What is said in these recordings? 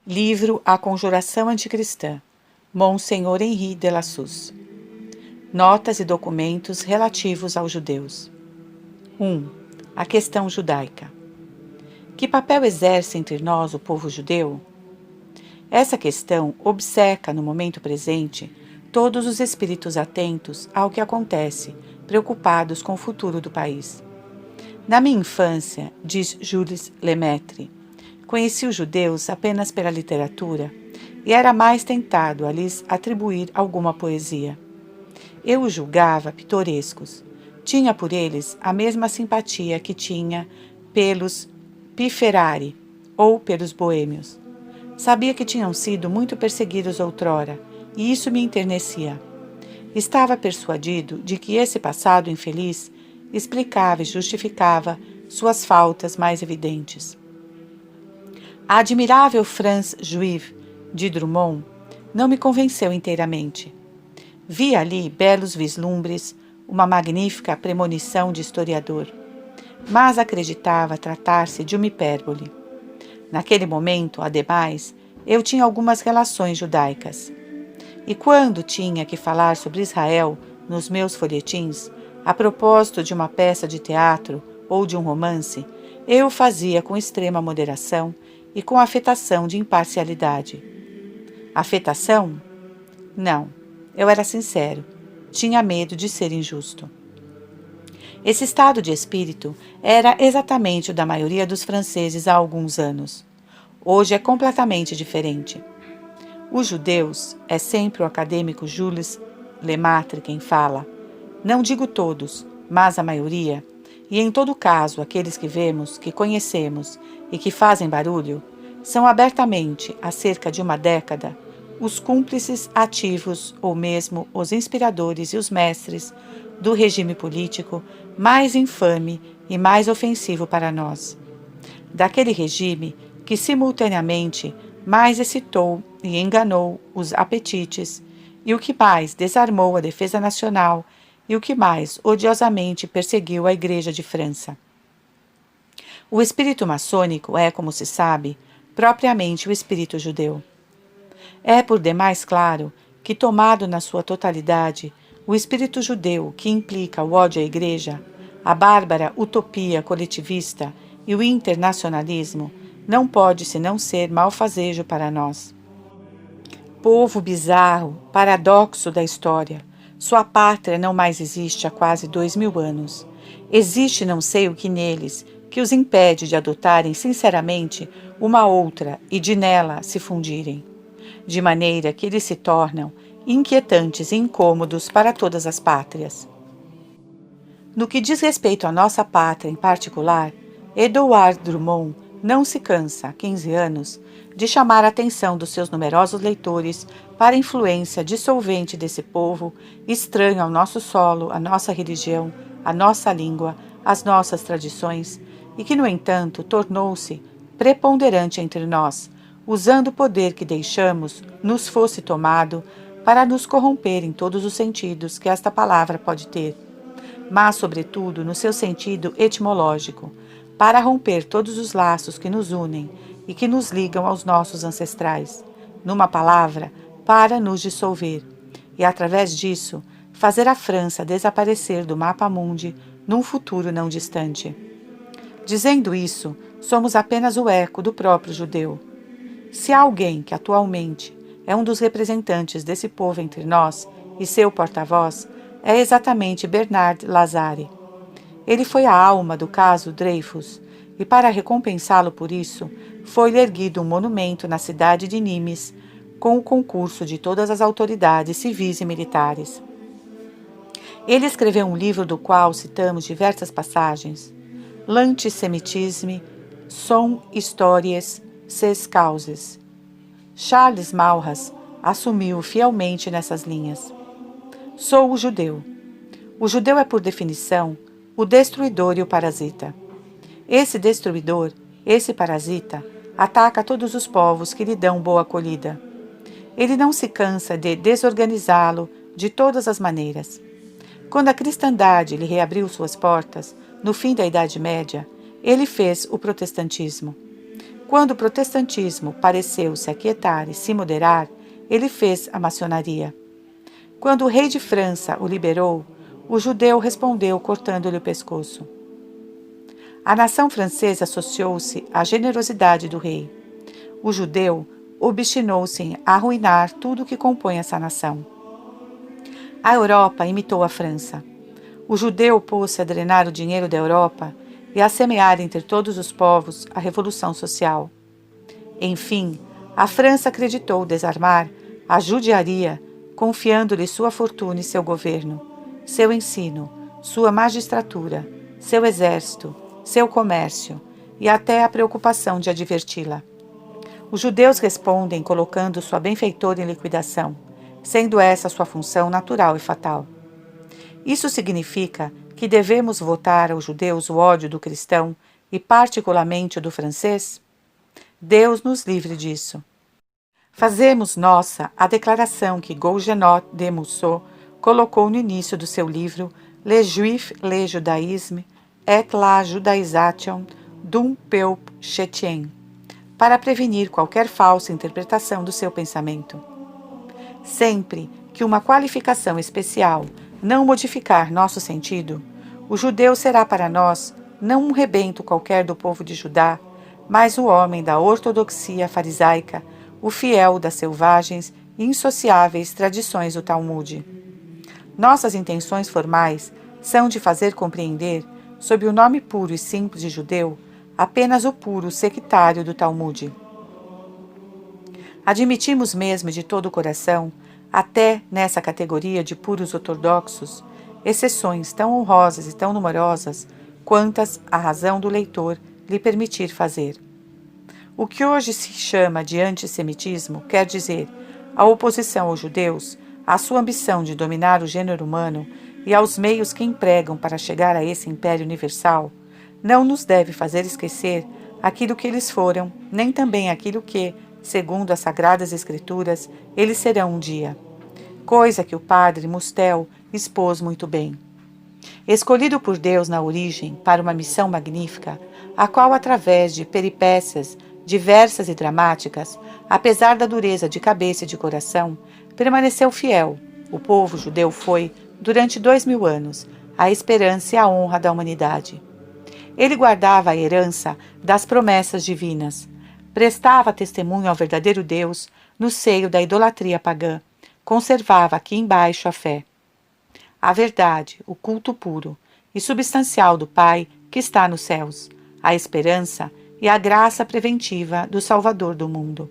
Livro A Conjuração Anticristã, Monsenhor Henri de Lassus. Notas e documentos relativos aos judeus. 1. A questão judaica. Que papel exerce entre nós o povo judeu? Essa questão obceca no momento presente todos os espíritos atentos ao que acontece, preocupados com o futuro do país. Na minha infância, diz Jules Lemaitre, conheci os judeus apenas pela literatura e era mais tentado a lhes atribuir alguma poesia. Eu os julgava pitorescos. Tinha por eles a mesma simpatia que tinha pelos Piferari ou pelos boêmios. Sabia que tinham sido muito perseguidos outrora e isso me enternecia. Estava persuadido de que esse passado infeliz explicava e justificava suas faltas mais evidentes. A admirável France Juive de Drummond não me convenceu inteiramente. Vi ali belos vislumbres, uma magnífica premonição de historiador, mas acreditava tratar-se de uma hipérbole. Naquele momento, ademais, eu tinha algumas relações judaicas. E quando tinha que falar sobre Israel nos meus folhetins, a propósito de uma peça de teatro ou de um romance, eu o fazia com extrema moderação e com afetação de imparcialidade. Afetação? Não, eu era sincero. Tinha medo de ser injusto. Esse estado de espírito era exatamente o da maioria dos franceses há alguns anos. Hoje é completamente diferente. Os judeus, é sempre o acadêmico Jules Lemaitre quem fala, não digo todos, mas a maioria, e em todo caso aqueles que vemos, que conhecemos e que fazem barulho, são abertamente, há cerca de uma década, os cúmplices ativos ou mesmo os inspiradores e os mestres do regime político mais infame e mais ofensivo para nós. Daquele regime que simultaneamente mais excitou e enganou os apetites, e o que mais desarmou a defesa nacional e o que mais odiosamente perseguiu a Igreja de França. O espírito maçônico é, como se sabe, propriamente o espírito judeu. É por demais claro que, tomado na sua totalidade, o espírito judeu, que implica o ódio à Igreja, a bárbara utopia coletivista e o internacionalismo, não pode senão ser malfazejo para nós. Povo bizarro, paradoxo da história, sua pátria não mais existe há quase 2000 anos. Existe não sei o que neles, que os impede de adotarem sinceramente uma outra e de nela se fundirem, de maneira que eles se tornam inquietantes e incômodos para todas as pátrias. No que diz respeito à nossa pátria em particular, Edouard Drummond não se cansa, há 15 anos, de chamar a atenção dos seus numerosos leitores para a influência dissolvente desse povo, estranho ao nosso solo, à nossa religião, à nossa língua, às nossas tradições, e que, no entanto, tornou-se preponderante entre nós, usando o poder que deixamos nos fosse tomado para nos corromper em todos os sentidos que esta palavra pode ter, mas, sobretudo, no seu sentido etimológico, para romper todos os laços que nos unem e que nos ligam aos nossos ancestrais, numa palavra, para nos dissolver, e, através disso, fazer a França desaparecer do mapa mundi num futuro não distante. Dizendo isso, somos apenas o eco do próprio judeu. Se há alguém que atualmente é um dos representantes desse povo entre nós e seu porta-voz, é exatamente Bernard Lazare. Ele foi a alma do caso Dreyfus e, para recompensá-lo por isso, foi-lhe erguido um monumento na cidade de Nimes, com o concurso de todas as autoridades civis e militares. Ele escreveu um livro do qual citamos diversas passagens. L'antisemitisme sont histories ses causes. Charles Maurras assumiu fielmente nessas linhas. Sou o judeu. O judeu é, por definição, o destruidor e o parasita. Esse destruidor, esse parasita, ataca todos os povos que lhe dão boa acolhida. Ele não se cansa de desorganizá-lo de todas as maneiras. Quando a cristandade lhe reabriu suas portas, no fim da Idade Média, ele fez o protestantismo. Quando o protestantismo pareceu se aquietar e se moderar, ele fez a maçonaria. Quando o rei de França o liberou, o judeu respondeu cortando-lhe o pescoço. A nação francesa associou-se à generosidade do rei. O judeu obstinou-se em arruinar tudo o que compõe essa nação. A Europa imitou a França. O judeu pôs-se a drenar o dinheiro da Europa e a semear entre todos os povos a revolução social. Enfim, a França acreditou desarmar a judiaria, confiando-lhe sua fortuna e seu governo, seu ensino, sua magistratura, seu exército, seu comércio e até a preocupação de adverti-la. Os judeus respondem colocando sua benfeitora em liquidação, sendo essa sua função natural e fatal. Isso significa que devemos votar aos judeus o ódio do cristão e particularmente o do francês? Deus nos livre disso. Fazemos nossa a declaração que Gougenot de Mousseau colocou no início do seu livro Le Juif, le Judaïsme et la Judaisation d'un peuple chrétien, para prevenir qualquer falsa interpretação do seu pensamento. Sempre que uma qualificação especial não modificar nosso sentido, o judeu será para nós não um rebento qualquer do povo de Judá, mas o homem da ortodoxia farisaica, o fiel das selvagens e insociáveis tradições do Talmude. Nossas intenções formais são de fazer compreender, sob o nome puro e simples de judeu, apenas o puro sectário do Talmude. Admitimos mesmo de todo o coração, até nessa categoria de puros ortodoxos, exceções tão honrosas e tão numerosas quantas a razão do leitor lhe permitir fazer. O que hoje se chama de antissemitismo quer dizer a oposição aos judeus, à sua ambição de dominar o gênero humano e aos meios que empregam para chegar a esse império universal, não nos deve fazer esquecer aquilo que eles foram, nem também aquilo que, segundo as Sagradas Escrituras, eles serão um dia. Coisa que o padre Mustel expôs muito bem. Escolhido por Deus na origem para uma missão magnífica, a qual, através de peripécias diversas e dramáticas, apesar da dureza de cabeça e de coração, permaneceu fiel, o povo judeu foi, durante 2000 anos, a esperança e a honra da humanidade. Ele guardava a herança das promessas divinas, prestava testemunho ao verdadeiro Deus no seio da idolatria pagã, conservava aqui embaixo a fé. A verdade, o culto puro e substancial do Pai que está nos céus, a esperança e a graça preventiva do Salvador do mundo.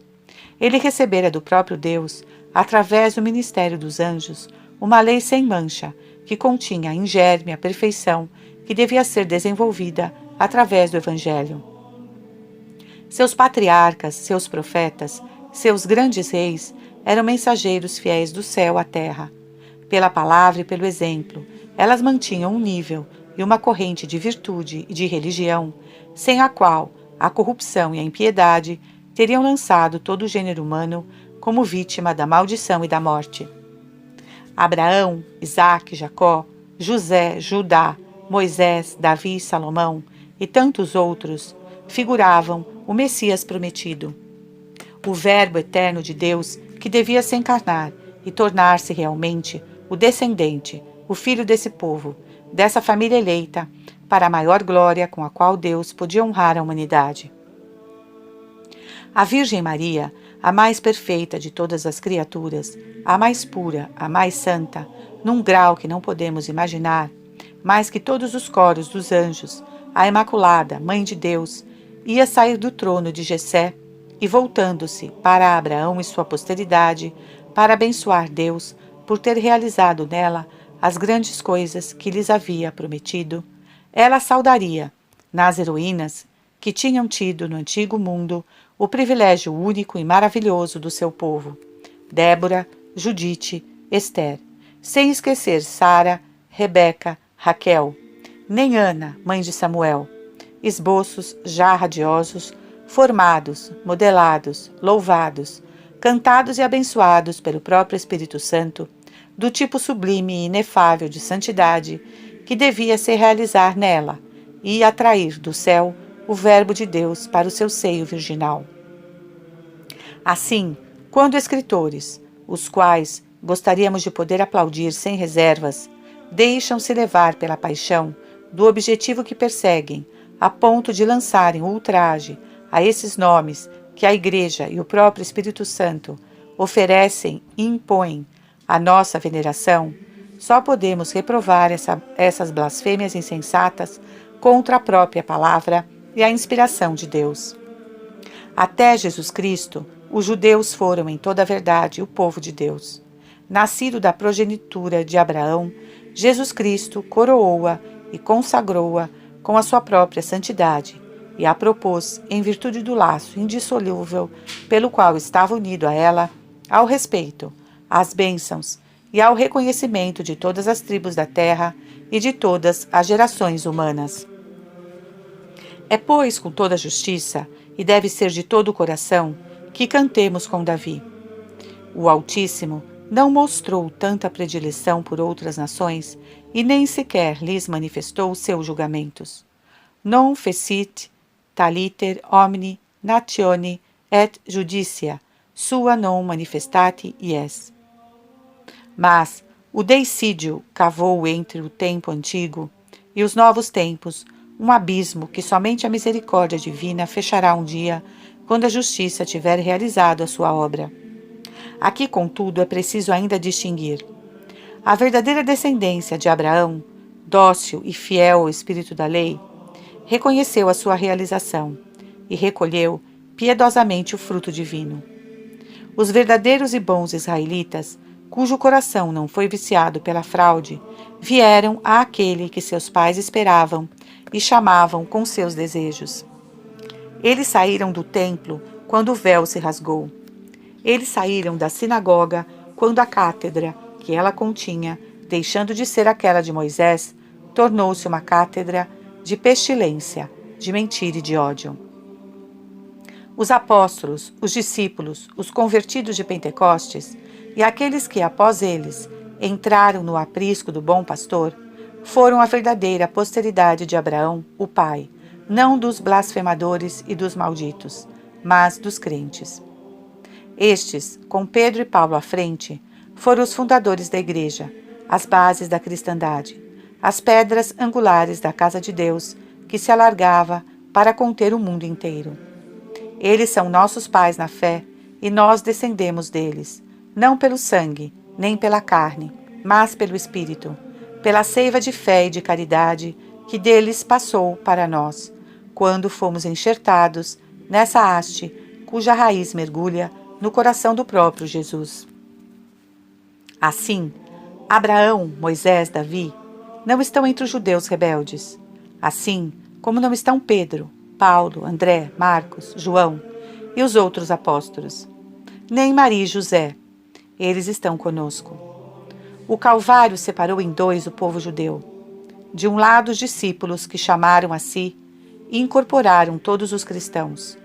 Ele recebera do próprio Deus, através do ministério dos anjos, uma lei sem mancha, que continha em germe a perfeição que devia ser desenvolvida através do Evangelho. Seus patriarcas, seus profetas, seus grandes reis eram mensageiros fiéis do céu à terra. Pela palavra e pelo exemplo, elas mantinham um nível e uma corrente de virtude e de religião, sem a qual a corrupção e a impiedade teriam lançado todo o gênero humano como vítima da maldição e da morte. Abraão, Isaque, Jacó, José, Judá, Moisés, Davi, Salomão e tantos outros figuravam o Messias prometido, o Verbo eterno de Deus que devia se encarnar e tornar-se realmente o descendente, o filho desse povo, dessa família eleita, para a maior glória com a qual Deus podia honrar a humanidade. A Virgem Maria, a mais perfeita de todas as criaturas, a mais pura, a mais santa, num grau que não podemos imaginar, mais que todos os coros dos anjos, a Imaculada, Mãe de Deus, ia sair do trono de Jessé e, voltando-se para Abraão e sua posteridade, para abençoar Deus por ter realizado nela as grandes coisas que lhes havia prometido, ela saudaria, nas heroínas que tinham tido no antigo mundo o privilégio único e maravilhoso do seu povo, Débora, Judite, Esther, sem esquecer Sara, Rebeca, Raquel, nem Ana, mãe de Samuel, esboços já radiosos, formados, modelados, louvados, cantados e abençoados pelo próprio Espírito Santo, do tipo sublime e inefável de santidade que devia se realizar nela e atrair do céu o Verbo de Deus para o seu seio virginal. Assim, quando escritores, os quais gostaríamos de poder aplaudir sem reservas, deixam-se levar pela paixão do objetivo que perseguem, a ponto de lançarem o ultraje a esses nomes que a Igreja e o próprio Espírito Santo oferecem e impõem à nossa veneração, só podemos reprovar essas blasfêmias insensatas contra a própria palavra e a inspiração de Deus. Até Jesus Cristo, os judeus foram em toda a verdade o povo de Deus. Nascido da progenitura de Abraão, Jesus Cristo coroou-a e consagrou-a com a sua própria santidade e a propôs, em virtude do laço indissolúvel pelo qual estava unido a ela, ao respeito, às bênçãos e ao reconhecimento de todas as tribos da terra e de todas as gerações humanas. É, pois, com toda justiça, e deve ser de todo o coração, que cantemos com Davi. O Altíssimo não mostrou tanta predileção por outras nações e nem sequer lhes manifestou seus julgamentos. Non fecit taliter omni natione et judicia sua non manifestate ies. Mas o deicídio cavou entre o tempo antigo e os novos tempos um abismo que somente a misericórdia divina fechará um dia, quando a justiça tiver realizado a sua obra. Aqui, contudo, é preciso ainda distinguir. A verdadeira descendência de Abraão, dócil e fiel ao espírito da lei, reconheceu a sua realização e recolheu piedosamente o fruto divino. Os verdadeiros e bons israelitas, cujo coração não foi viciado pela fraude, vieram àquele que seus pais esperavam e chamavam com seus desejos. Eles saíram do templo quando o véu se rasgou. Eles saíram da sinagoga quando a cátedra que ela continha, deixando de ser aquela de Moisés, tornou-se uma cátedra de pestilência, de mentira e de ódio. Os apóstolos, os discípulos, os convertidos de Pentecostes e aqueles que, após eles, entraram no aprisco do bom pastor, foram a verdadeira posteridade de Abraão, o pai, não dos blasfemadores e dos malditos, mas dos crentes. Estes, com Pedro e Paulo à frente, foram os fundadores da Igreja, as bases da cristandade, as pedras angulares da casa de Deus, que se alargava para conter o mundo inteiro. Eles são nossos pais na fé e nós descendemos deles, não pelo sangue, nem pela carne, mas pelo Espírito, pela seiva de fé e de caridade que deles passou para nós, quando fomos enxertados nessa haste cuja raiz mergulha no coração do próprio Jesus. Assim, Abraão, Moisés, Davi não estão entre os judeus rebeldes, assim como não estão Pedro, Paulo, André, Marcos, João e os outros apóstolos, nem Maria e José. Eles estão conosco. O Calvário separou em dois o povo judeu. De um lado, os discípulos que chamaram a si e incorporaram todos os cristãos.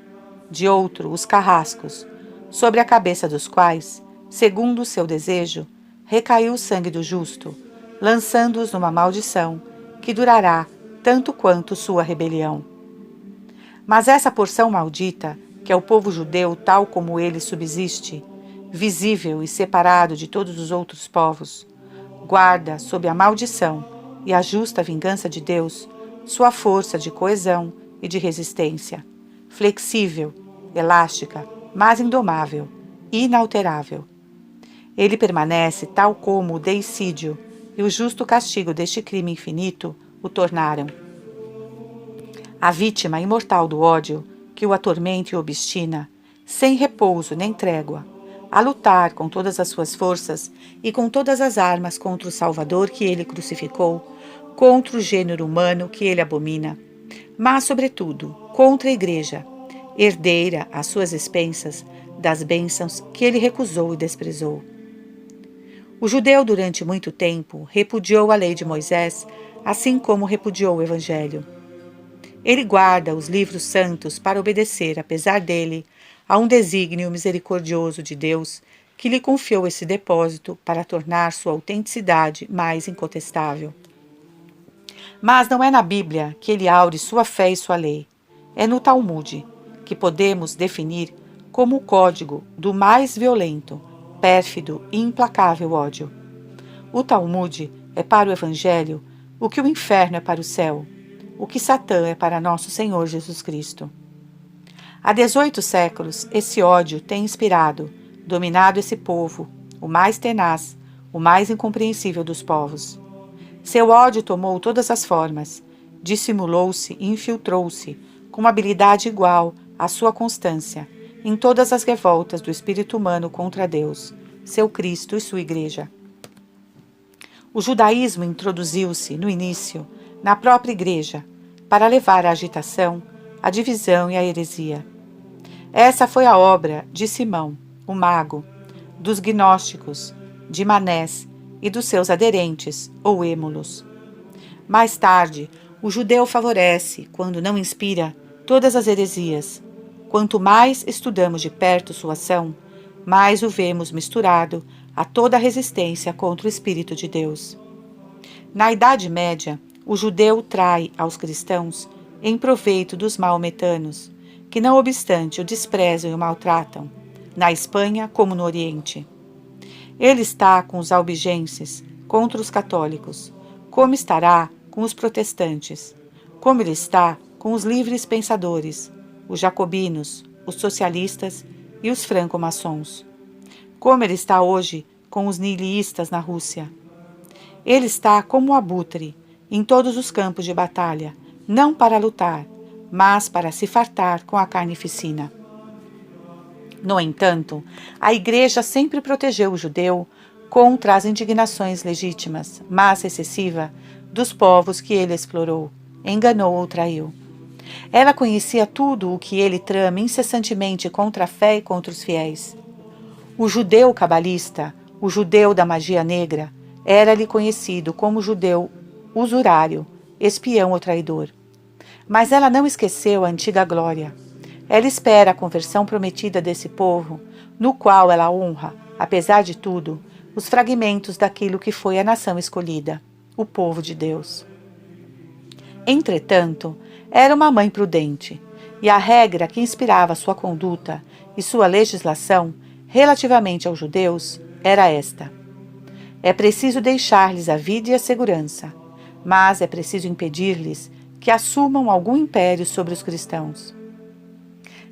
De outro, os carrascos, sobre a cabeça dos quais, segundo o seu desejo, recaiu o sangue do justo, lançando-os numa maldição que durará tanto quanto sua rebelião. Mas essa porção maldita, que é o povo judeu tal como ele subsiste, visível e separado de todos os outros povos, guarda sob a maldição e a justa vingança de Deus sua força de coesão e de resistência, flexível, elástica, mas indomável, inalterável. Ele permanece tal como o deicídio e o justo castigo deste crime infinito o tornaram. A vítima imortal do ódio, que o atormenta e obstina, sem repouso nem trégua, a lutar com todas as suas forças e com todas as armas contra o Salvador que ele crucificou, contra o gênero humano que ele abomina, mas, sobretudo, contra a Igreja, herdeira às suas expensas das bênçãos que ele recusou e desprezou. O judeu, durante muito tempo, repudiou a lei de Moisés, assim como repudiou o Evangelho. Ele guarda os livros santos para obedecer, apesar dele, a um desígnio misericordioso de Deus que lhe confiou esse depósito para tornar sua autenticidade mais incontestável. Mas não é na Bíblia que ele aure sua fé e sua lei. é no Talmude, que podemos definir como o código do mais violento, pérfido e implacável ódio. O Talmude é para o Evangelho o que o inferno é para o céu, o que Satã é para nosso Senhor Jesus Cristo. Há 18 séculos, esse ódio tem inspirado, dominado esse povo, o mais tenaz, o mais incompreensível dos povos. Seu ódio tomou todas as formas, dissimulou-se e infiltrou-se, com uma habilidade igual à sua constância, em todas as revoltas do espírito humano contra Deus, seu Cristo e sua Igreja. O judaísmo introduziu-se, no início, na própria Igreja, para levar à agitação, à divisão e à heresia. Essa foi a obra de Simão, o mago, dos gnósticos, de Manés e dos seus aderentes, ou êmulos. Mais tarde, o judeu favorece, quando não inspira, todas as heresias. Quanto mais estudamos de perto sua ação, mais o vemos misturado a toda a resistência contra o Espírito de Deus. Na Idade Média, o judeu trai aos cristãos em proveito dos maometanos, que não obstante o desprezam e o maltratam, na Espanha como no Oriente. Ele está com os albigenses contra os católicos, como estará com os protestantes, como ele está com os livres pensadores, os jacobinos, os socialistas e os franco-maçons, como ele está hoje com os nihilistas na Rússia. Ele está como o abutre em todos os campos de batalha, não para lutar, mas para se fartar com a carnificina. No entanto, a Igreja sempre protegeu o judeu contra as indignações legítimas, mas excessiva, dos povos que ele explorou, enganou ou traiu. Ela conhecia tudo o que ele trama incessantemente contra a fé e contra os fiéis. O judeu cabalista, o judeu da magia negra, era-lhe conhecido como judeu usurário, espião ou traidor. Mas ela não esqueceu a antiga glória. Ela espera a conversão prometida desse povo, no qual ela honra, apesar de tudo, os fragmentos daquilo que foi a nação escolhida, o povo de Deus. Entretanto, era uma mãe prudente, e a regra que inspirava sua conduta e sua legislação relativamente aos judeus era esta: é preciso deixar-lhes a vida e a segurança, mas é preciso impedir-lhes que assumam algum império sobre os cristãos.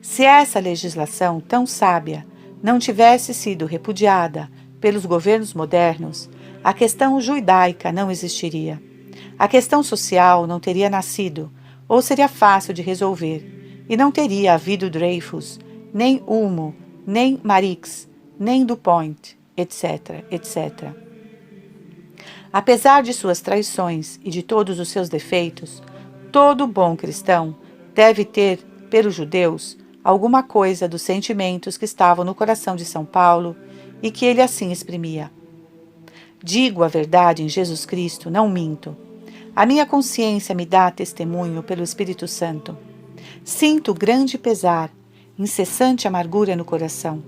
Se essa legislação tão sábia não tivesse sido repudiada pelos governos modernos, a questão judaica não existiria. A questão social não teria nascido, ou seria fácil de resolver, e não teria havido Dreyfus, nem Ulmo, nem Marix, nem Dupont, etc., etc. Apesar de suas traições e de todos os seus defeitos, todo bom cristão deve ter, pelos judeus, alguma coisa dos sentimentos que estavam no coração de São Paulo e que ele assim exprimia. Digo a verdade em Jesus Cristo, não minto. A minha consciência me dá testemunho pelo Espírito Santo. Sinto grande pesar, incessante amargura no coração,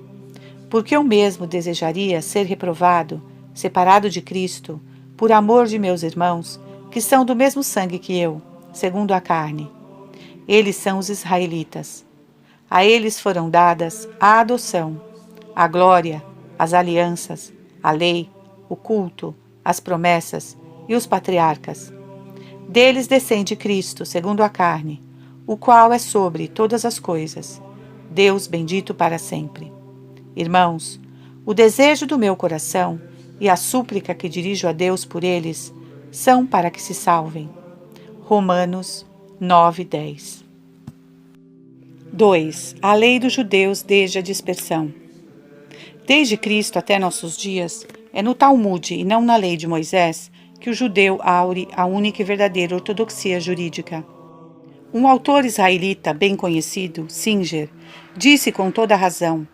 porque eu mesmo desejaria ser reprovado, separado de Cristo, por amor de meus irmãos, que são do mesmo sangue que eu, segundo a carne. Eles são os israelitas. A eles foram dadas a adoção, a glória, as alianças, a lei, o culto, as promessas e os patriarcas. Deles descende Cristo, segundo a carne, o qual é sobre todas as coisas, Deus bendito para sempre. Irmãos, o desejo do meu coração e a súplica que dirijo a Deus por eles são para que se salvem. Romanos 9:10. 2. A lei dos judeus desde a dispersão. Desde Cristo até nossos dias, é no Talmude e não na lei de Moisés que o judeu aure a única e verdadeira ortodoxia jurídica. Um autor israelita bem conhecido, Singer, disse com toda razão: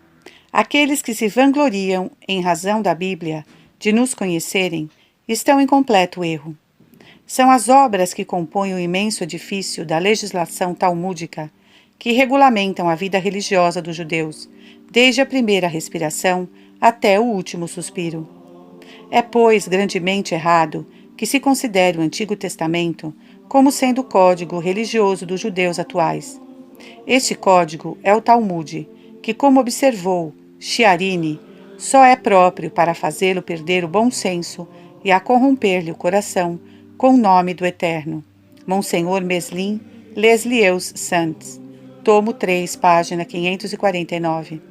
aqueles que se vangloriam, em razão da Bíblia, de nos conhecerem, estão em completo erro. São as obras que compõem o imenso edifício da legislação talmúdica que regulamentam a vida religiosa dos judeus, desde a primeira respiração até o último suspiro. É, pois, grandemente errado que se considere o Antigo Testamento como sendo o código religioso dos judeus atuais. Este código é o Talmud, que, como observou Chiarini, só é próprio para fazê-lo perder o bom senso e a corromper-lhe o coração com o nome do Eterno. Monsenhor Meslin Leslius Santos, tomo 3, página 549.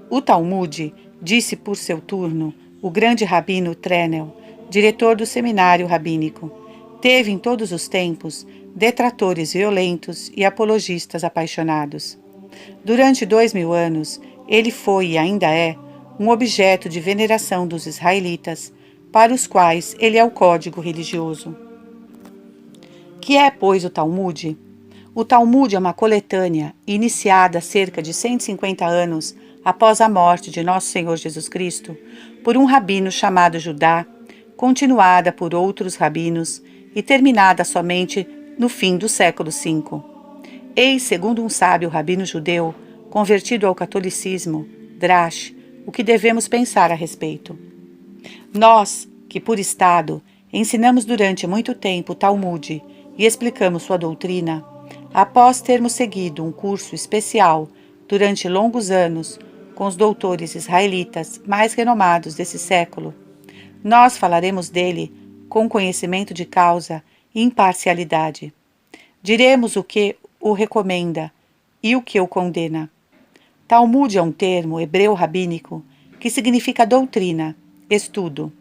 O Talmud, disse por seu turno o grande rabino Trenel, diretor do seminário rabínico, teve em todos os tempos detratores violentos e apologistas apaixonados. Durante 2000 anos, ele foi e ainda é um objeto de veneração dos israelitas, para os quais ele é o código religioso. Que é, pois, o Talmud? O Talmud é uma coletânea iniciada há cerca de 150 anos após a morte de Nosso Senhor Jesus Cristo por um rabino chamado Judá, continuada por outros rabinos e terminada somente no fim do século V. Eis, segundo um sábio rabino judeu, convertido ao catolicismo, Drash, o que devemos pensar a respeito. Nós, que por Estado ensinamos durante muito tempo o Talmud e explicamos sua doutrina, após termos seguido um curso especial durante longos anos com os doutores israelitas mais renomados desse século, nós falaremos dele com conhecimento de causa e imparcialidade. Diremos o que o recomenda e o que o condena. Talmud é um termo hebreu rabínico que significa doutrina, estudo.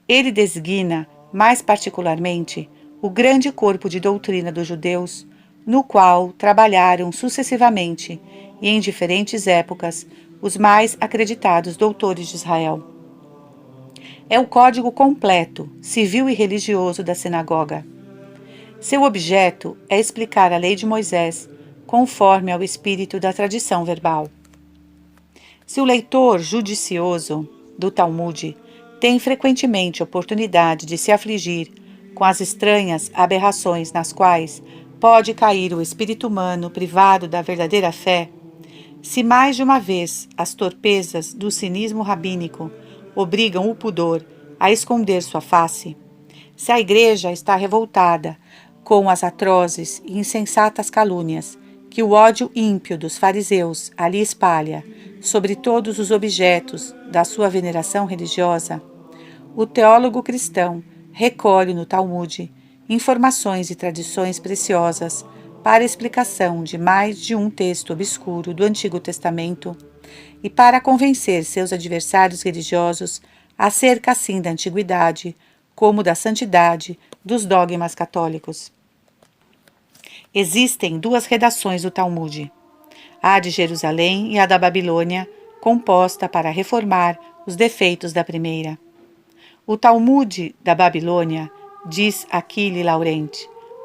Ele designa, mais particularmente, o grande corpo de doutrina dos judeus, no qual trabalharam sucessivamente e em diferentes épocas os mais acreditados doutores de Israel. É o código completo, civil e religioso da sinagoga. Seu objeto é explicar a lei de Moisés conforme ao espírito da tradição verbal. Se o leitor judicioso do Talmud tem frequentemente oportunidade de se afligir com as estranhas aberrações nas quais pode cair o espírito humano privado da verdadeira fé, se mais de uma vez as torpezas do cinismo rabínico obrigam o pudor a esconder sua face, se a Igreja está revoltada com as atrozes e insensatas calúnias que o ódio ímpio dos fariseus ali espalha sobre todos os objetos da sua veneração religiosa, o teólogo cristão recolhe no Talmud informações e tradições preciosas para a explicação de mais de um texto obscuro do Antigo Testamento e para convencer seus adversários religiosos acerca assim da antiguidade como da santidade dos dogmas católicos. Existem duas redações do Talmud, a de Jerusalém e a da Babilônia, composta para reformar os defeitos da primeira. O Talmud da Babilônia, diz Achille Laurent,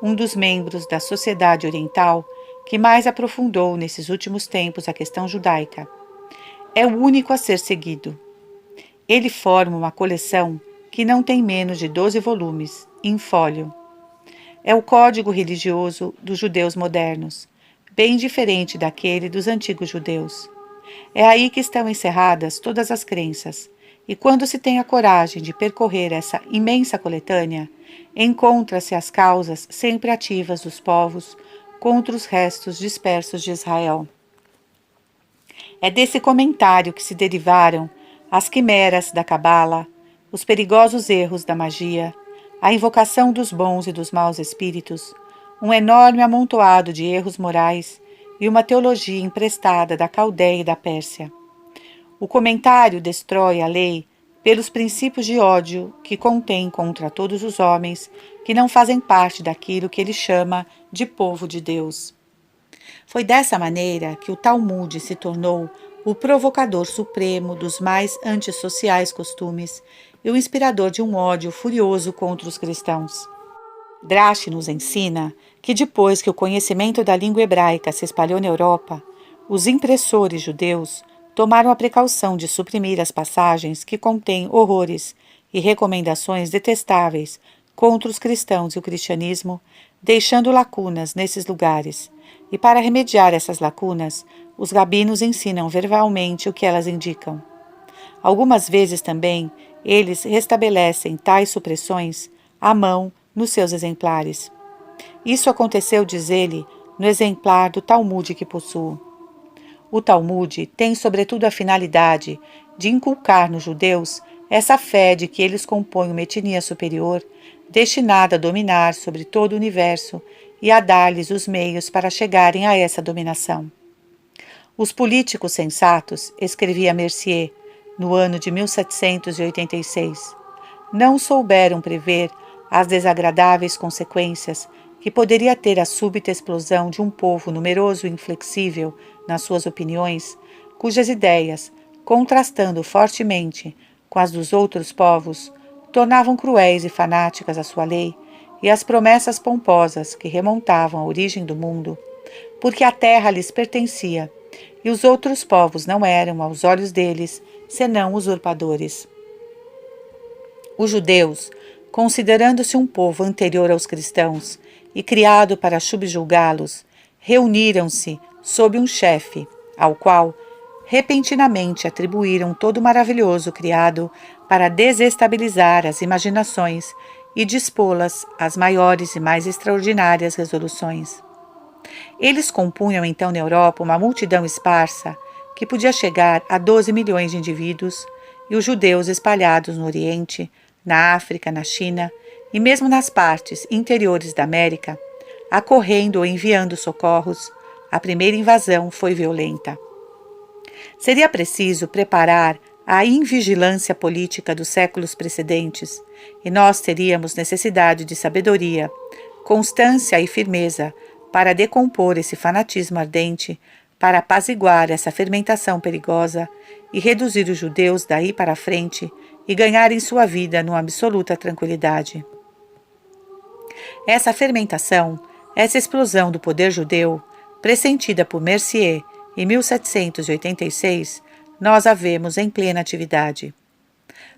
um dos membros da Sociedade Oriental que mais aprofundou nesses últimos tempos a questão judaica, é o único a ser seguido. Ele forma uma coleção que não tem menos de 12 volumes, em fólio. É o código religioso dos judeus modernos, bem diferente daquele dos antigos judeus. É aí que estão encerradas todas as crenças, e quando se tem a coragem de percorrer essa imensa coletânea, encontra-se as causas sempre ativas dos povos contra os restos dispersos de Israel. É desse comentário que se derivaram as quimeras da Cabala, os perigosos erros da magia, a invocação dos bons e dos maus espíritos, um enorme amontoado de erros morais e uma teologia emprestada da Caldeia e da Pérsia. O comentário destrói a lei pelos princípios de ódio que contém contra todos os homens que não fazem parte daquilo que ele chama de povo de Deus. Foi dessa maneira que o Talmud se tornou o provocador supremo dos mais antissociais costumes e o inspirador de um ódio furioso contra os cristãos. Drash nos ensina que depois que o conhecimento da língua hebraica se espalhou na Europa, os impressores judeus tomaram a precaução de suprimir as passagens que contêm horrores e recomendações detestáveis contra os cristãos e o cristianismo, deixando lacunas nesses lugares. E para remediar essas lacunas, os rabinos ensinam verbalmente o que elas indicam. Algumas vezes também, eles restabelecem tais supressões à mão nos seus exemplares. Isso aconteceu, diz ele, no exemplar do Talmud que possuo. O Talmud tem sobretudo a finalidade de inculcar nos judeus essa fé de que eles compõem uma etnia superior, destinada a dominar sobre todo o universo e a dar-lhes os meios para chegarem a essa dominação. Os políticos sensatos, escrevia Mercier, no ano de 1786, não souberam prever as desagradáveis consequências que poderia ter a súbita explosão de um povo numeroso e inflexível nas suas opiniões, cujas ideias, contrastando fortemente com as dos outros povos, tornavam cruéis e fanáticas a sua lei e as promessas pomposas que remontavam à origem do mundo, porque a terra lhes pertencia e os outros povos não eram, aos olhos deles, senão usurpadores. Os judeus, considerando-se um povo anterior aos cristãos e criado para subjulgá-los, reuniram-se sob um chefe, ao qual repentinamente atribuíram todo o maravilhoso criado para desestabilizar as imaginações e dispô-las às maiores e mais extraordinárias resoluções. Eles compunham então na Europa uma multidão esparsa que podia chegar a 12 milhões de indivíduos, e os judeus espalhados no Oriente, na África, na China e mesmo nas partes interiores da América, acorrendo ou enviando socorros, a primeira invasão foi violenta. Seria preciso preparar a invigilância política dos séculos precedentes, e nós teríamos necessidade de sabedoria, constância e firmeza para decompor esse fanatismo ardente, para apaziguar essa fermentação perigosa e reduzir os judeus daí para frente e ganharem sua vida numa absoluta tranquilidade. Essa fermentação, essa explosão do poder judeu, pressentida por Mercier em 1786, nós a vemos em plena atividade.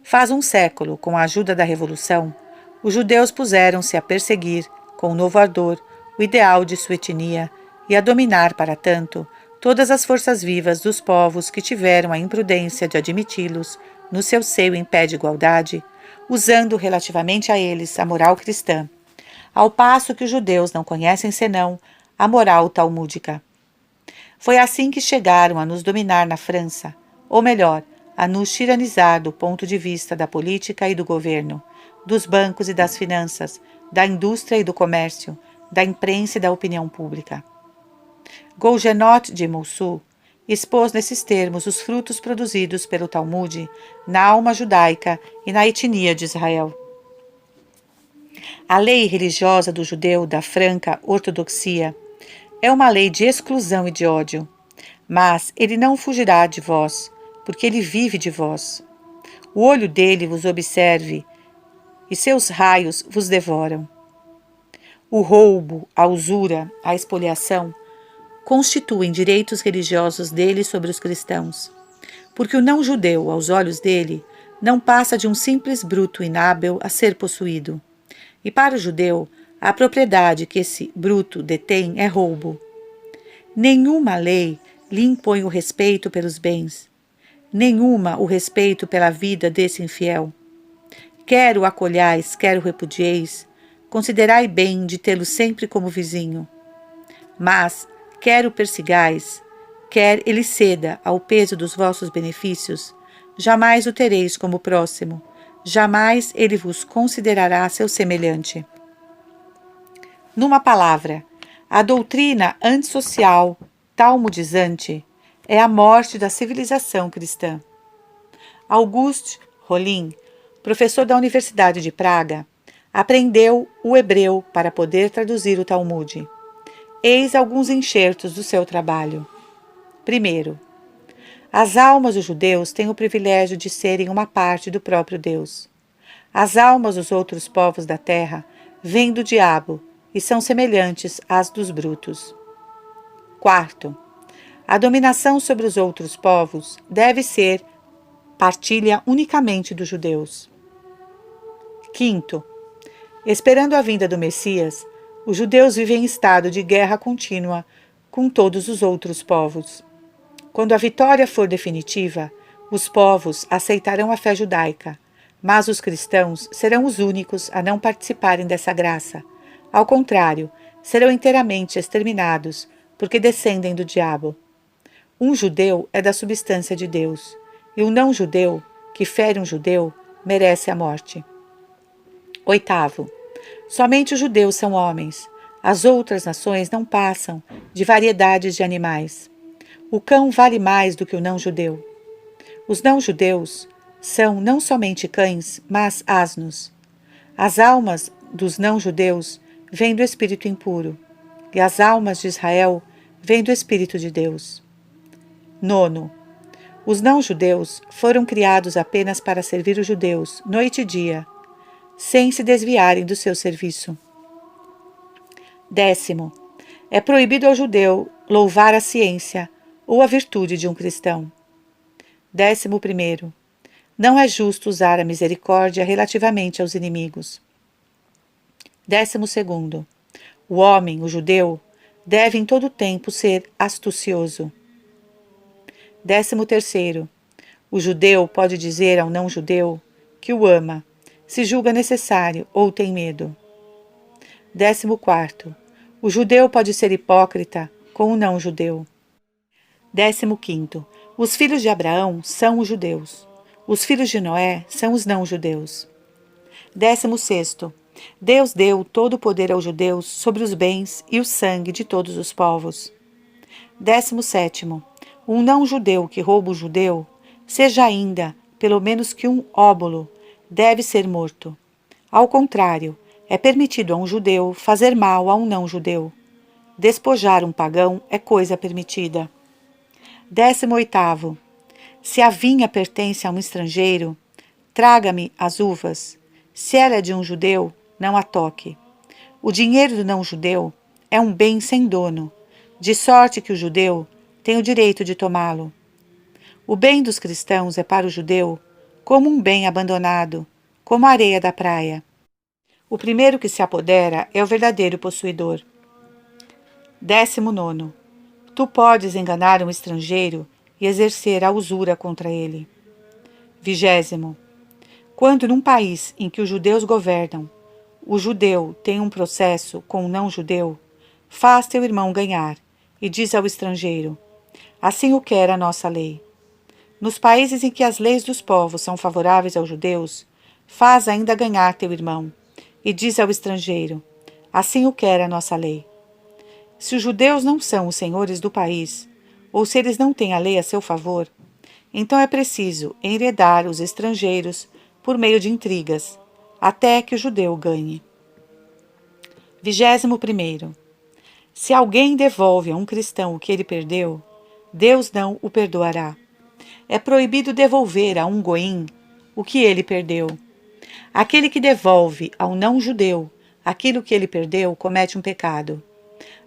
Faz um século, com a ajuda da Revolução, os judeus puseram-se a perseguir, com novo ardor, o ideal de sua etnia e a dominar, para tanto, todas as forças vivas dos povos que tiveram a imprudência de admiti-los no seu seio em pé de igualdade, usando relativamente a eles a moral cristã, ao passo que os judeus não conhecem senão a moral talmúdica. Foi assim que chegaram a nos dominar na França, ou melhor, a nos tiranizar do ponto de vista da política e do governo, dos bancos e das finanças, da indústria e do comércio, da imprensa e da opinião pública. Golgenot de Moussul expôs nesses termos os frutos produzidos pelo Talmud na alma judaica e na etnia de Israel. A lei religiosa do judeu da franca ortodoxia é uma lei de exclusão e de ódio, mas ele não fugirá de vós, porque ele vive de vós. O olho dele vos observe e seus raios vos devoram. O roubo, a usura, a expoliação constituem direitos religiosos dele sobre os cristãos, porque o não-judeu, aos olhos dele, não passa de um simples bruto inábil a ser possuído. E para o judeu, a propriedade que esse bruto detém é roubo. Nenhuma lei lhe impõe o respeito pelos bens, nenhuma o respeito pela vida desse infiel. Quer o acolhais, quer o repudieis, considerai bem de tê-lo sempre como vizinho. Mas, quer o persigais, quer ele ceda ao peso dos vossos benefícios, jamais o tereis como próximo, jamais ele vos considerará seu semelhante. Numa palavra, a doutrina antissocial talmudizante é a morte da civilização cristã. Auguste Rollin, professor da Universidade de Praga, aprendeu o hebreu para poder traduzir o Talmud. Eis alguns enxertos do seu trabalho. Primeiro, as almas dos judeus têm o privilégio de serem uma parte do próprio Deus. As almas dos outros povos da terra vêm do diabo e são semelhantes às dos brutos. Quarto, a dominação sobre os outros povos deve ser partilha unicamente dos judeus. Quinto, esperando a vinda do Messias, os judeus vivem em estado de guerra contínua com todos os outros povos. Quando a vitória for definitiva, os povos aceitarão a fé judaica, mas os cristãos serão os únicos a não participarem dessa graça, Ao contrário, serão inteiramente exterminados, porque descendem do diabo. Um judeu é da substância de Deus, e um não-judeu, que fere um judeu, merece a morte. 8º. Somente os judeus são homens. As outras nações não passam de variedades de animais. O cão vale mais do que o não-judeu. Os não-judeus são não somente cães, mas asnos. As almas dos não-judeus vêm do espírito impuro, e as almas de Israel vêm do Espírito de Deus. 9. Os não-judeus foram criados apenas para servir os judeus, noite e dia, sem se desviarem do seu serviço. 10. É proibido ao judeu louvar a ciência ou a virtude de um cristão. 11. Não é justo usar a misericórdia relativamente aos inimigos. 12. O homem, o judeu, deve em todo tempo ser astucioso. 13. O judeu pode dizer ao não-judeu que o ama, se julga necessário ou tem medo. 14. O judeu pode ser hipócrita com o não-judeu. 15. Os filhos de Abraão são os judeus. Os filhos de Noé são os não-judeus. 16. Deus deu todo o poder aos judeus sobre os bens e o sangue de todos os povos. 17. Um não-judeu que rouba um judeu, seja ainda pelo menos que um óbolo, deve ser morto. Ao contrário, é permitido a um judeu fazer mal a um não-judeu. Despojar um pagão é coisa permitida. 18. Se a vinha pertence a um estrangeiro, traga-me as uvas. Se ela é de um judeu, não a toque. O dinheiro do não-judeu é um bem sem dono, de sorte que o judeu tem o direito de tomá-lo. O bem dos cristãos é para o judeu como um bem abandonado, como a areia da praia. O primeiro que se apodera é o verdadeiro possuidor. 19. Tu podes enganar um estrangeiro e exercer a usura contra ele. 20. Quando num país em que os judeus governam, o judeu tem um processo com o não-judeu, faz teu irmão ganhar e diz ao estrangeiro: assim o quer a nossa lei. Nos países em que as leis dos povos são favoráveis aos judeus, faz ainda ganhar teu irmão e diz ao estrangeiro: assim o quer a nossa lei. Se os judeus não são os senhores do país, ou se eles não têm a lei a seu favor, então é preciso enredar os estrangeiros por meio de intrigas, até que o judeu ganhe. 21. Se alguém devolve a um cristão o que ele perdeu, Deus não o perdoará. É proibido devolver a um goim o que ele perdeu. Aquele que devolve ao não-judeu aquilo que ele perdeu comete um pecado.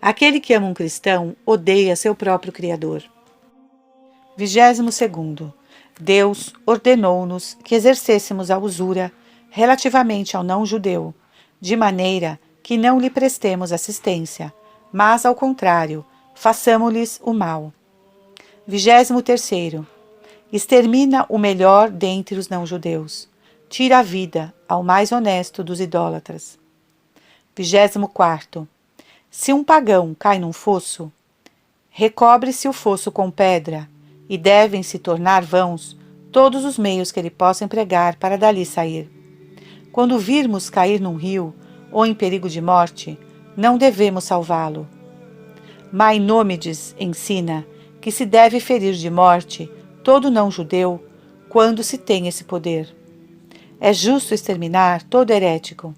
Aquele que ama um cristão odeia seu próprio Criador. 22. Deus ordenou-nos que exercêssemos a usura relativamente ao não-judeu, de maneira que não lhe prestemos assistência, mas, ao contrário, façamo-lhes o mal. 23. Extermina o melhor dentre os não-judeus. Tira a vida ao mais honesto dos idólatras. 24. Se um pagão cai num fosso, recobre-se o fosso com pedra, e devem se tornar vãos todos os meios que ele possa empregar para dali sair. Quando virmos cair num rio ou em perigo de morte, não devemos salvá-lo. Maimônides ensina que se deve ferir de morte todo não-judeu quando se tem esse poder. É justo exterminar todo herético.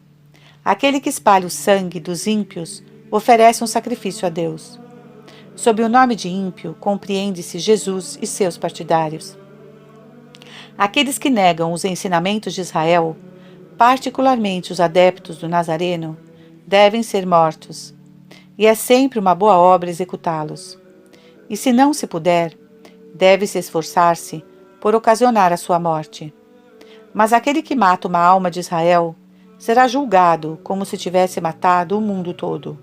Aquele que espalha o sangue dos ímpios oferece um sacrifício a Deus. Sob o nome de ímpio, compreende-se Jesus e seus partidários. Aqueles que negam os ensinamentos de Israel, particularmente os adeptos do Nazareno, devem ser mortos, e é sempre uma boa obra executá-los. E se não se puder, deve-se esforçar-se por ocasionar a sua morte. Mas aquele que mata uma alma de Israel será julgado como se tivesse matado o mundo todo.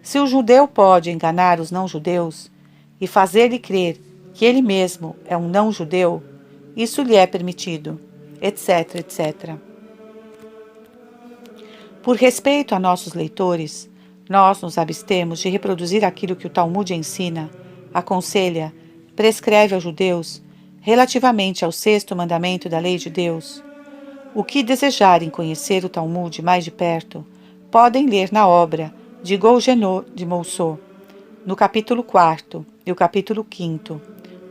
Se o judeu pode enganar os não-judeus e fazer-lhe crer que ele mesmo é um não-judeu, isso lhe é permitido, etc, etc. Por respeito a nossos leitores, nós nos abstemos de reproduzir aquilo que o Talmud ensina, aconselha, prescreve aos judeus relativamente ao sexto mandamento da lei de Deus. O que desejarem conhecer o Talmud mais de perto, podem ler na obra de Golgenot de Mousseau, no capítulo 4 e o capítulo 5,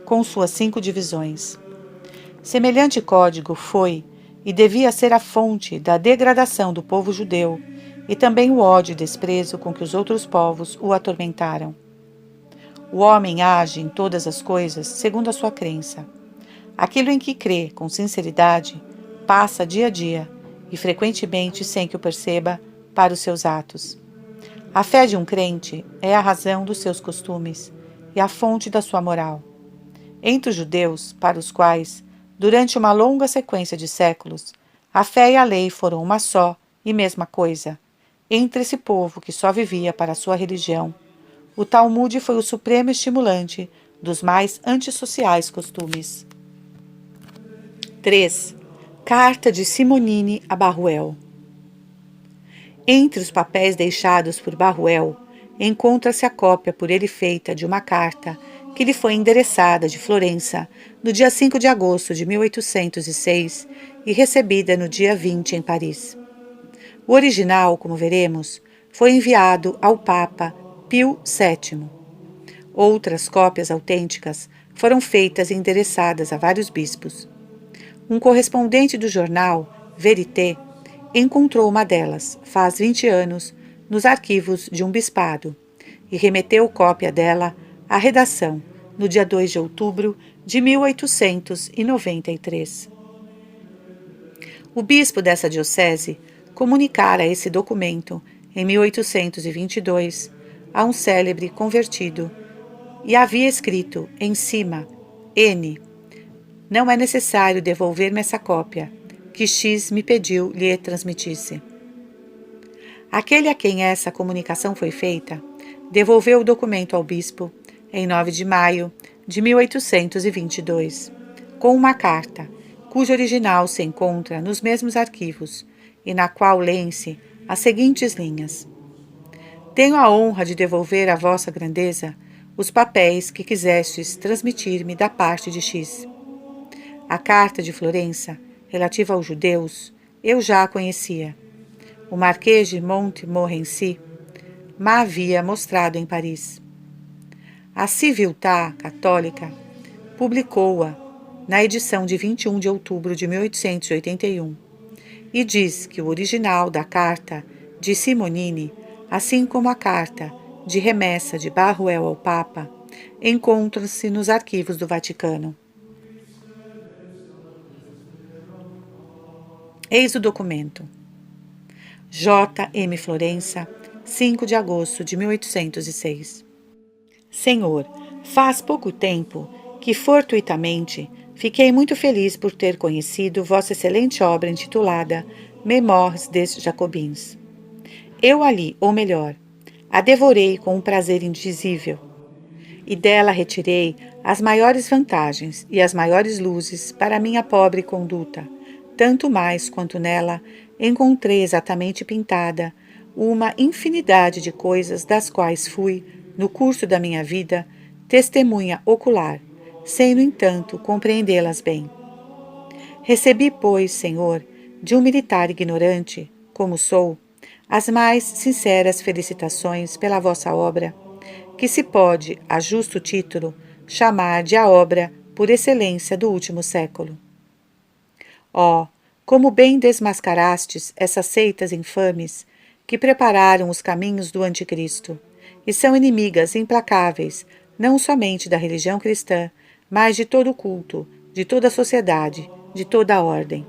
com suas 5 divisões. Semelhante código foi e devia ser a fonte da degradação do povo judeu e também o ódio e desprezo com que os outros povos o atormentaram. O homem age em todas as coisas segundo a sua crença. Aquilo em que crê com sinceridade passa dia a dia e frequentemente sem que o perceba para os seus atos. A fé de um crente é a razão dos seus costumes e a fonte da sua moral. Entre os judeus, para os quais, durante uma longa sequência de séculos, a fé e a lei foram uma só e mesma coisa, entre esse povo que só vivia para a sua religião, o Talmud foi o supremo estimulante dos mais antissociais costumes. 3. Carta de Simonini a Barruel. Entre os papéis deixados por Barruel, encontra-se a cópia por ele feita de uma carta que lhe foi endereçada de Florença no dia 5 de agosto de 1806 e recebida no dia 20 em Paris. O original, como veremos, foi enviado ao Papa Pio VII. Outras cópias autênticas foram feitas e endereçadas a vários bispos. Um correspondente do jornal Vérité encontrou uma delas, faz 20 anos, nos arquivos de um bispado e remeteu cópia dela à redação no dia 2 de outubro de 1893. O bispo dessa diocese comunicara esse documento, em 1822, a um célebre convertido e havia escrito em cima: N. Não é necessário devolver-me essa cópia, que X me pediu lhe transmitisse. Aquele a quem essa comunicação foi feita, devolveu o documento ao bispo em 9 de maio de 1822, com uma carta, cujo original se encontra nos mesmos arquivos, e na qual lêem-se as seguintes linhas: Tenho a honra de devolver à vossa grandeza os papéis que quisestes transmitir-me da parte de X. A carta de Florença, relativa aos judeus, eu já a conhecia. O Marquês de Montmorency m'a havia mostrado em Paris. A Civiltà Católica publicou-a na edição de 21 de outubro de 1881 e diz que o original da carta de Simonini, assim como a carta de remessa de Barruel ao Papa, encontram-se nos arquivos do Vaticano. Eis o documento. J. M. Florença, 5 de agosto de 1806. Senhor, faz pouco tempo que, fortuitamente, fiquei muito feliz por ter conhecido vossa excelente obra intitulada Mémoires des Jacobins. Eu a li, ou melhor, a devorei com um prazer indizível, e dela retirei as maiores vantagens e as maiores luzes para a minha pobre conduta, tanto mais quanto nela encontrei exatamente pintada uma infinidade de coisas das quais fui, no curso da minha vida, testemunha ocular, sem, no entanto, compreendê-las bem. Recebi, pois, Senhor, de um militar ignorante, como sou, as mais sinceras felicitações pela vossa obra, que se pode, a justo título, chamar de a obra por excelência do último século. Ó, como bem desmascarastes essas seitas infames que prepararam os caminhos do anticristo, e são inimigas implacáveis, não somente da religião cristã, mas de todo o culto, de toda a sociedade, de toda a ordem.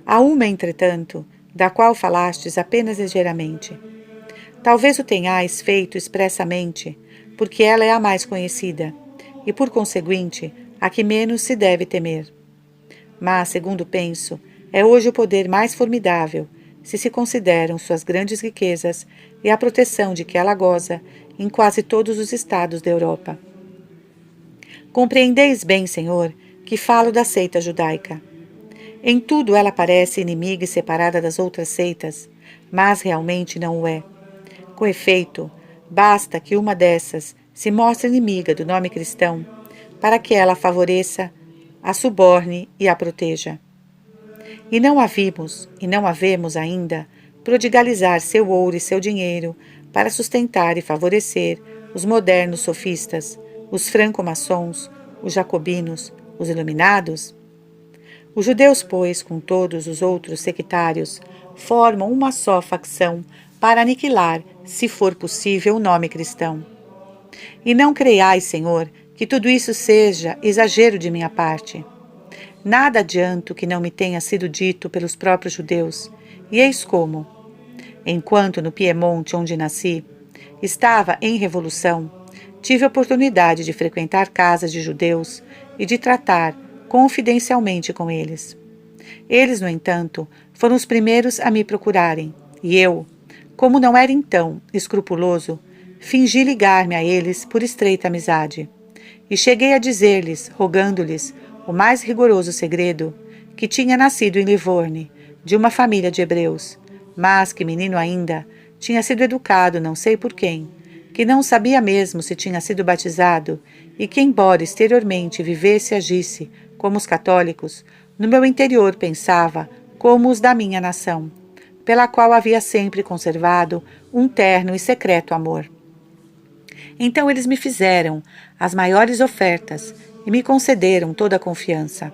Há uma, entretanto, da qual falastes apenas ligeiramente. Talvez o tenhais feito expressamente, porque ela é a mais conhecida, e por conseguinte, a que menos se deve temer. Mas, segundo penso, é hoje o poder mais formidável, se consideram suas grandes riquezas e a proteção de que ela goza em quase todos os estados da Europa. Compreendeis bem, Senhor, que falo da seita judaica. Em tudo ela parece inimiga e separada das outras seitas, mas realmente não o é. Com efeito, basta que uma dessas se mostre inimiga do nome cristão para que ela a favoreça, a suborne e a proteja. E não a vemos ainda prodigalizar seu ouro e seu dinheiro para sustentar e favorecer os modernos sofistas, os franco-maçons, os jacobinos, os iluminados? Os judeus, pois, com todos os outros sectários, formam uma só facção para aniquilar, se for possível, o nome cristão. E não creiais, Senhor, que tudo isso seja exagero de minha parte. Nada adianto que não me tenha sido dito pelos próprios judeus, e eis como. Enquanto no Piemonte, onde nasci, estava em revolução, tive oportunidade de frequentar casas de judeus e de tratar confidencialmente com eles. Eles, no entanto, foram os primeiros a me procurarem, e eu, como não era então escrupuloso, fingi ligar-me a eles por estreita amizade, e cheguei a dizer-lhes, rogando-lhes o mais rigoroso segredo, que tinha nascido em Livorno, de uma família de hebreus, mas que, menino ainda, tinha sido educado não sei por quem, que não sabia mesmo se tinha sido batizado e que, embora exteriormente vivesse e agisse como os católicos, no meu interior pensava como os da minha nação, pela qual havia sempre conservado um terno e secreto amor. Então eles me fizeram as maiores ofertas e me concederam toda a confiança.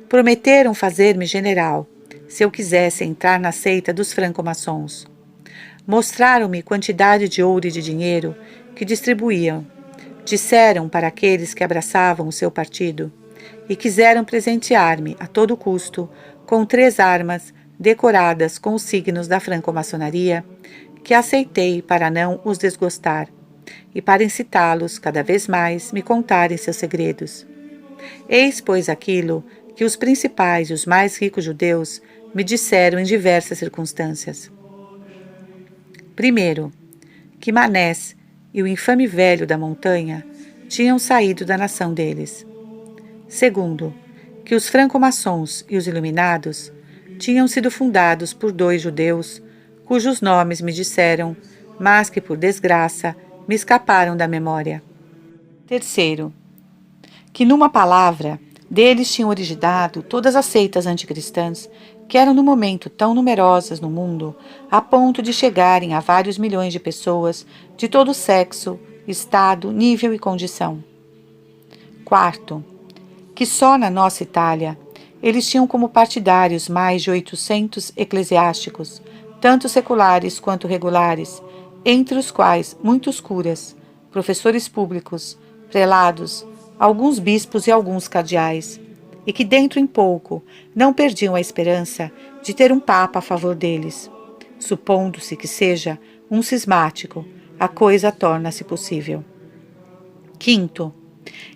Prometeram fazer-me general, se eu quisesse entrar na seita dos franco-maçons. Mostraram-me quantidade de ouro e de dinheiro que distribuíam. Disseram para aqueles que abraçavam o seu partido e quiseram presentear-me, a todo custo, com 3 armas decoradas com os signos da franco-maçonaria, que aceitei para não os desgostar e para incitá-los, cada vez mais, me contarem seus segredos. Eis, pois, aquilo que os principais e os mais ricos judeus me disseram em diversas circunstâncias. Primeiro, que Manés e o infame velho da montanha tinham saído da nação deles. Segundo, que os franco-maçons e os iluminados tinham sido fundados por 2 judeus, cujos nomes me disseram, mas que, por desgraça, me escaparam da memória. Terceiro, que numa palavra, deles tinham originado todas as seitas anticristãs, que eram no momento tão numerosas no mundo, a ponto de chegarem a vários milhões de pessoas de todo sexo, estado, nível e condição. Quarto, que só na nossa Itália eles tinham como partidários mais de 800 eclesiásticos, tanto seculares quanto regulares, entre os quais muitos curas, professores públicos, prelados, alguns bispos e alguns cardeais, e que dentro em pouco não perdiam a esperança de ter um papa a favor deles. Supondo-se que seja um cismático, a coisa torna-se possível. Quinto,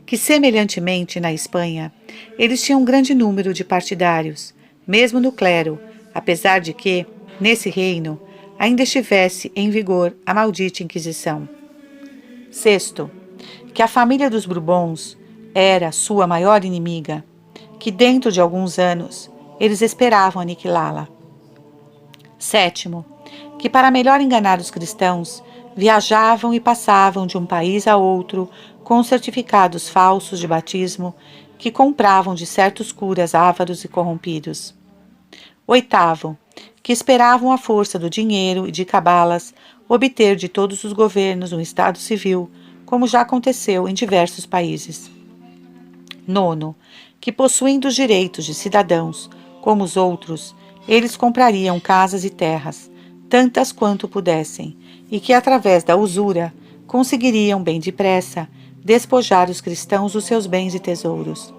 que semelhantemente na Espanha, eles tinham um grande número de partidários, mesmo no clero, apesar de que, nesse reino, ainda estivesse em vigor a maldita Inquisição. Sexto, que a família dos Bourbons era sua maior inimiga, que dentro de alguns anos eles esperavam aniquilá-la. Sétimo, que para melhor enganar os cristãos, viajavam e passavam de um país a outro com certificados falsos de batismo que compravam de certos curas ávaros e corrompidos. Oitavo, que esperavam à força do dinheiro e de cabalas obter de todos os governos um estado civil, como já aconteceu em diversos países. Nono, que possuindo os direitos de cidadãos, como os outros, eles comprariam casas e terras, tantas quanto pudessem, e que através da usura conseguiriam bem depressa despojar os cristãos dos seus bens e tesouros.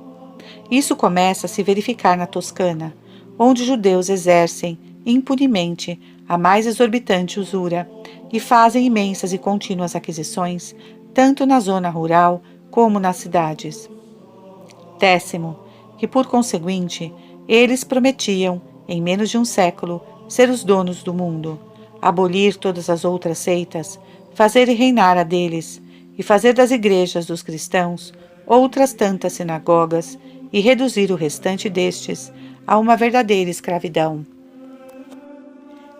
Isso começa a se verificar na Toscana, onde os judeus exercem impunemente a mais exorbitante usura e fazem imensas e contínuas aquisições, tanto na zona rural como nas cidades. Décimo, que por conseguinte, eles prometiam, em menos de um século, ser os donos do mundo, abolir todas as outras seitas, fazer reinar a deles, e fazer das igrejas dos cristãos outras tantas sinagogas, e reduzir o restante destes a uma verdadeira escravidão.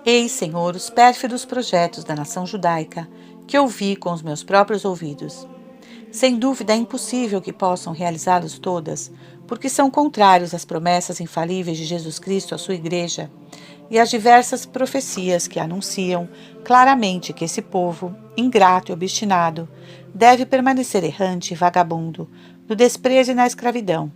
Eis, Senhor, os pérfidos projetos da nação judaica que ouvi com os meus próprios ouvidos. Sem dúvida é impossível que possam realizá-los todas, porque são contrários às promessas infalíveis de Jesus Cristo à sua Igreja e às diversas profecias que anunciam claramente que esse povo, ingrato e obstinado, deve permanecer errante e vagabundo, no desprezo e na escravidão,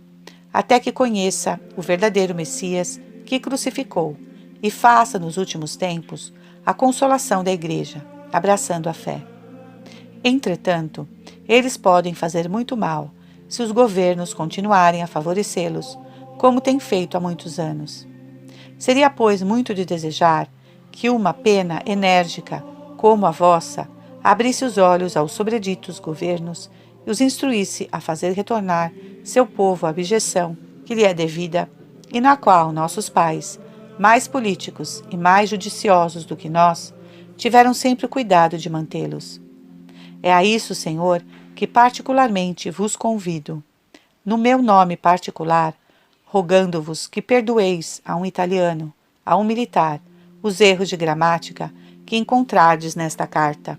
até que conheça o verdadeiro Messias que crucificou e faça nos últimos tempos a consolação da Igreja, abraçando a fé. Entretanto, eles podem fazer muito mal se os governos continuarem a favorecê-los, como têm feito há muitos anos. Seria, pois, muito de desejar que uma pena enérgica, como a vossa, abrisse os olhos aos sobreditos governos e os instruísse a fazer retornar seu povo à abjeção que lhe é devida e na qual nossos pais, mais políticos e mais judiciosos do que nós, tiveram sempre o cuidado de mantê-los. É a isso, Senhor, que particularmente vos convido, no meu nome particular, rogando-vos que perdoeis a um italiano, a um militar, os erros de gramática que encontrardes nesta carta.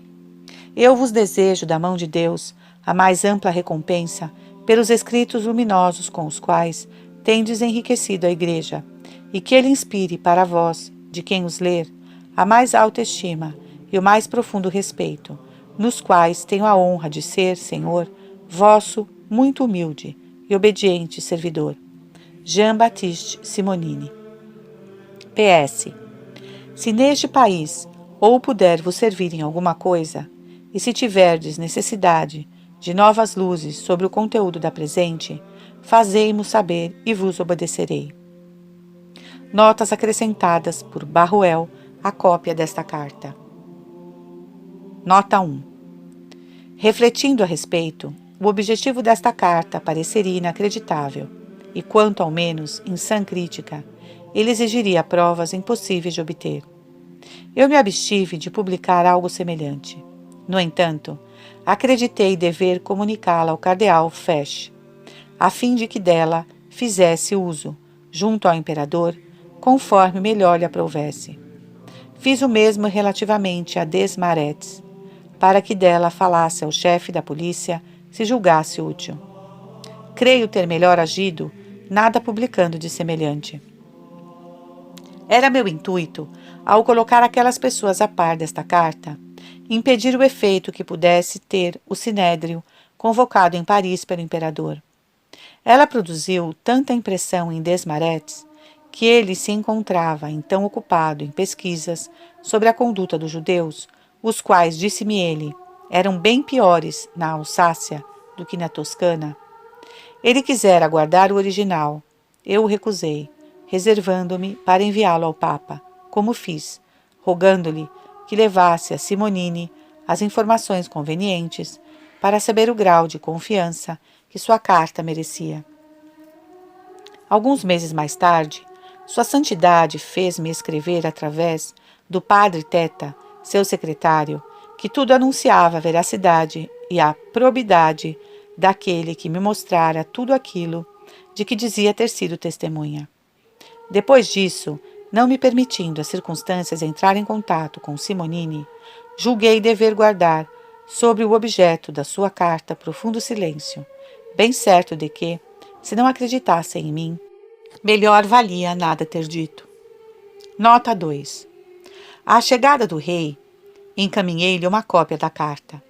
Eu vos desejo da mão de Deus a mais ampla recompensa pelos escritos luminosos com os quais tendes enriquecido a Igreja, e que ele inspire para vós, de quem os ler, a mais alta estima e o mais profundo respeito, nos quais tenho a honra de ser, Senhor, vosso muito humilde e obediente servidor. Jean-Baptiste Simonini. PS. Se neste país ou puder vos servir em alguma coisa, e se tiverdes necessidade de novas luzes sobre o conteúdo da presente, fazei-mo saber e vos obedecerei. Notas acrescentadas por Barruel à cópia desta carta. Nota 1. Refletindo a respeito, o objetivo desta carta pareceria inacreditável, e quanto ao menos insã crítica, ele exigiria provas impossíveis de obter. Eu me abstive de publicar algo semelhante. No entanto, acreditei dever comunicá-la ao cardeal Fesch, a fim de que dela fizesse uso, junto ao imperador, conforme melhor lhe aprouvesse. Fiz o mesmo relativamente a Desmarets, para que dela falasse ao chefe da polícia se julgasse útil. Creio ter melhor agido, nada publicando de semelhante. Era meu intuito, ao colocar aquelas pessoas a par desta carta, impedir o efeito que pudesse ter o sinédrio convocado em Paris pelo imperador. Ela produziu tanta impressão em Desmarets que ele se encontrava então ocupado em pesquisas sobre a conduta dos judeus, os quais, disse-me ele, eram bem piores na Alsácia do que na Toscana. Ele quisera guardar o original. Eu o recusei, reservando-me para enviá-lo ao Papa, como fiz, rogando-lhe que levasse a Simonini as informações convenientes para saber o grau de confiança que sua carta merecia. Alguns meses mais tarde, Sua Santidade fez-me escrever através do padre Teta, seu secretário, que tudo anunciava a veracidade e a probidade daquele que me mostrara tudo aquilo de que dizia ter sido testemunha. Depois disso, não me permitindo as circunstâncias entrar em contato com Simonini, julguei dever guardar sobre o objeto da sua carta profundo silêncio, bem certo de que, se não acreditassem em mim, melhor valia nada ter dito. Nota 2. À chegada do rei, encaminhei-lhe uma cópia da carta.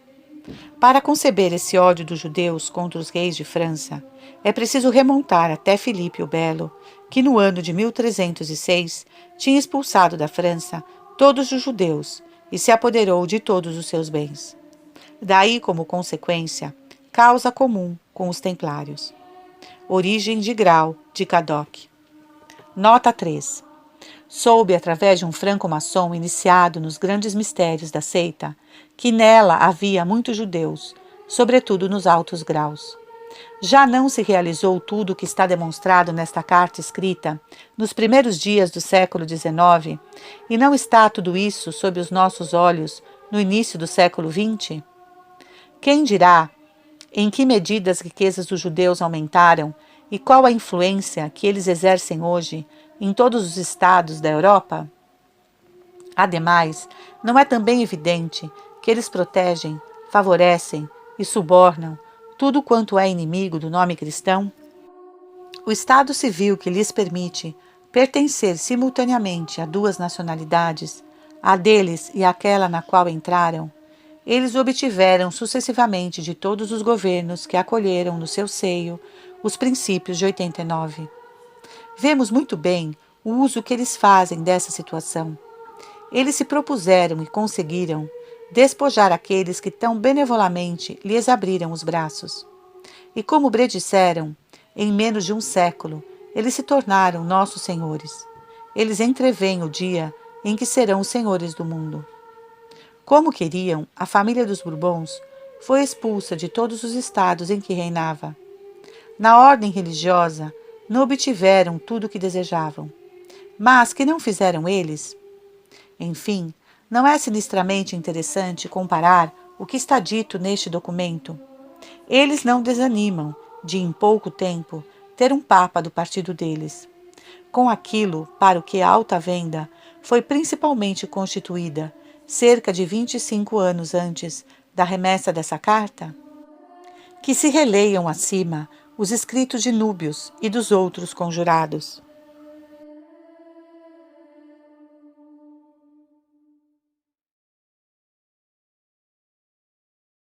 Para conceber esse ódio dos judeus contra os reis de França, é preciso remontar até Filipe o Belo, que no ano de 1306 tinha expulsado da França todos os judeus e se apoderou de todos os seus bens. Daí, como consequência, causa comum com os templários. Origem de grau de Cadoc. Nota 3. Soube, através de um franco-maçom iniciado nos grandes mistérios da seita, que nela havia muitos judeus, sobretudo nos altos graus. Já não se realizou tudo o que está demonstrado nesta carta escrita nos primeiros dias do século XIX, e não está tudo isso sob os nossos olhos no início do século XX? Quem dirá em que medida as riquezas dos judeus aumentaram e qual a influência que eles exercem hoje em todos os estados da Europa? Ademais, não é também evidente que eles protegem, favorecem e subornam tudo quanto é inimigo do nome cristão? O Estado civil que lhes permite pertencer simultaneamente a duas nacionalidades, a deles e àquela na qual entraram, eles obtiveram sucessivamente de todos os governos que acolheram no seu seio os princípios de 89. Vemos muito bem o uso que eles fazem dessa situação. Eles se propuseram e conseguiram despojar aqueles que tão benevolamente lhes abriram os braços. E como predisseram, em menos de um século, eles se tornaram nossos senhores. Eles entreveem o dia em que serão os senhores do mundo. Como queriam, a família dos Bourbons foi expulsa de todos os estados em que reinava. Na ordem religiosa, não obtiveram tudo o que desejavam. Mas que não fizeram eles? Enfim, não é sinistramente interessante comparar o que está dito neste documento? Eles não desanimam de, em pouco tempo, ter um papa do partido deles. Com aquilo para o que a alta venda foi principalmente constituída, cerca de 25 anos antes da remessa dessa carta? Que se releiam acima os escritos de Núbios e dos outros conjurados.